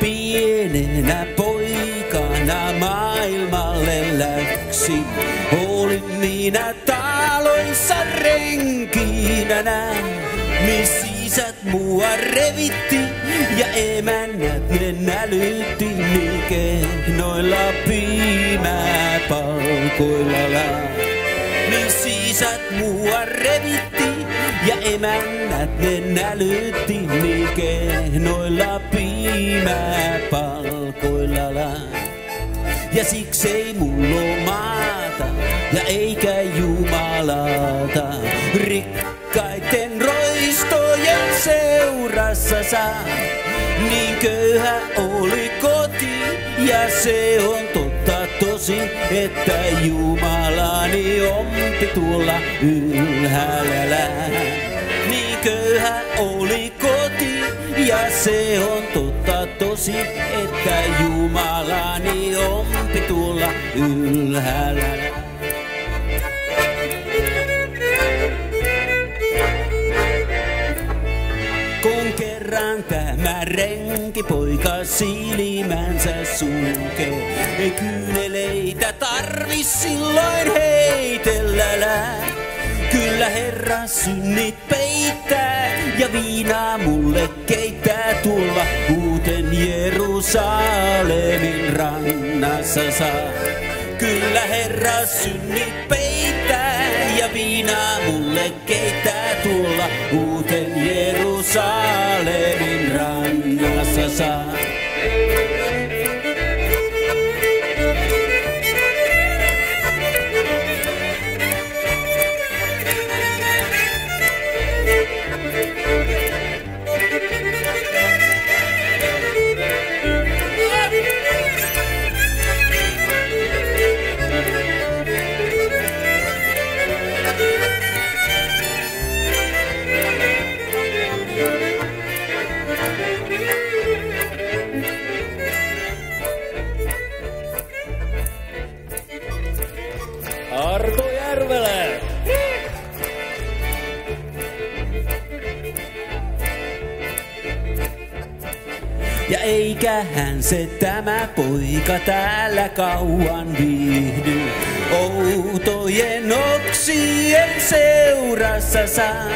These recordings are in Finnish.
Pienenä poikana maailmalle läksin, olin minä taloissa renkinä, miss isät mua revitti ja emännät ne nälytti, niin kehnoilla piimäpalkoilla. Miss isät mua revitti ja emännät ne nälytti, niin kehnoilla piimäpalkoilla. Ja siksei mulla oo maata ja eikä jumalata, rikkaiden roistojen seurassa saa. Niin köyhä oli koti ja se on totta tosin, että Jumalani ompi tuolla ylhäällä. Niin köyhä oli koti ja se on totta tosin, että Jumalani ompi tuolla ylhäällä. Kun kerran tämä renkipoika silmänsä sulkee, ei kyyneleitä tarvis silloin heitellä. Kyllä Herra synnit peittää ja viinaa mulle keittää tuolla uuten Jerusalemin rannassa saa. Kyllä Herra synnit peittää ja viinaa mulle keittää tuolla uuten Jerusalemin rannassa saa. Arto Järvelä! Ja eiköhän se tämä poika täällä kauan viihdy, outojen oksien seurassa saa.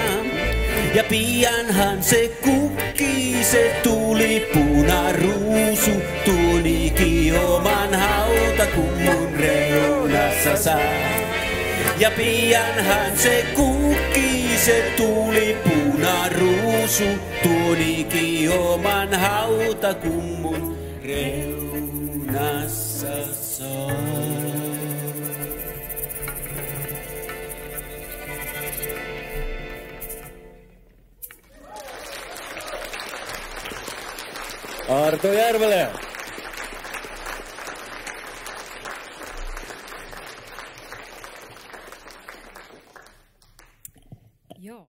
Ja pianhan se kukki, se tuli punaruusu, tuonikin oman hautakummun reunassa saa. Ja pianhan se kukki, se tuli punaruusu, tuonikin oman hautakummun reunassa saa. Arto Järvelä! Joo.